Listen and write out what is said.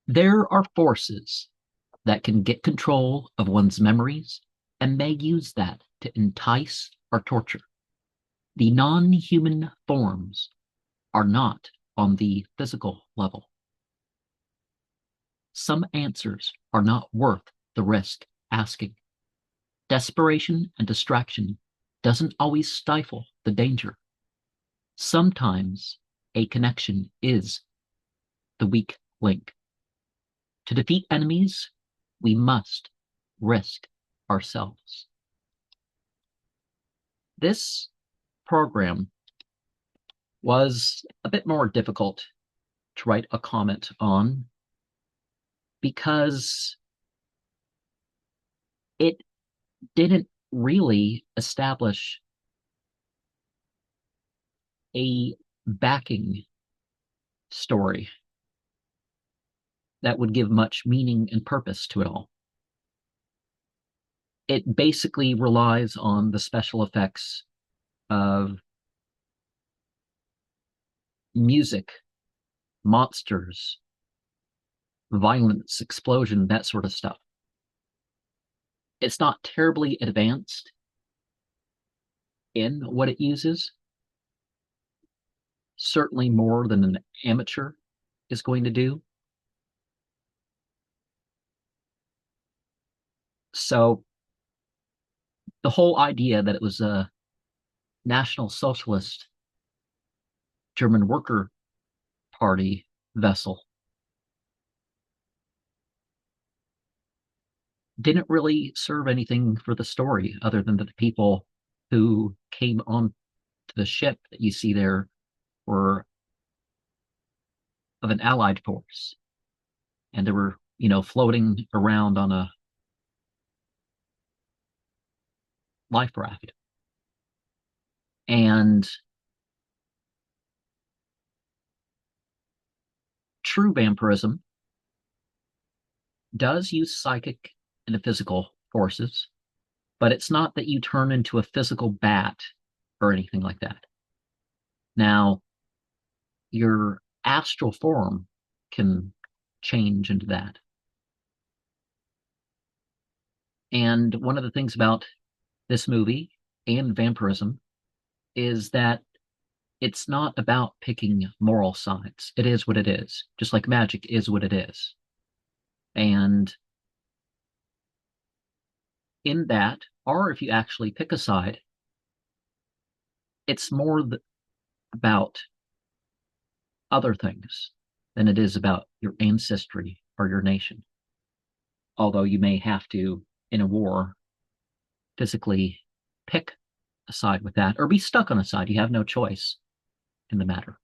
There are forces that can get control of one's memories and may use that to entice or torture. The non human forms are not on the physical level. Some answers are not worth the risk asking. Desperation and distraction doesn't always stifle the danger. Sometimes a connection is the weak link. To defeat enemies, we must risk ourselves. This program was a bit more difficult to write a comment on because it didn't really establish a backing story that would give much meaning and purpose to it all. It basically relies on the special effects of music, monsters, violence, explosion, that sort of stuff. It's not terribly advanced in what it uses, certainly more than an amateur is going to do. So the whole idea that it was a National Socialist German Worker Party vessel didn't really serve anything for the story other than that the people who came on to the ship that you see there were of an allied force, and they were, floating around on a life raft. And true vampirism does use psychic and physical forces, but it's not that you turn into a physical bat or anything like that. Now, your astral form can change into that. And one of the things about this movie and vampirism is that it's not about picking moral sides. It is what it is, just like magic is what it is. And in that, or if you actually pick a side, it's more about other things than it is about your ancestry or your nation. Although you may have to, in a war, physically pick a side with that or be stuck on a side. You have no choice in the matter.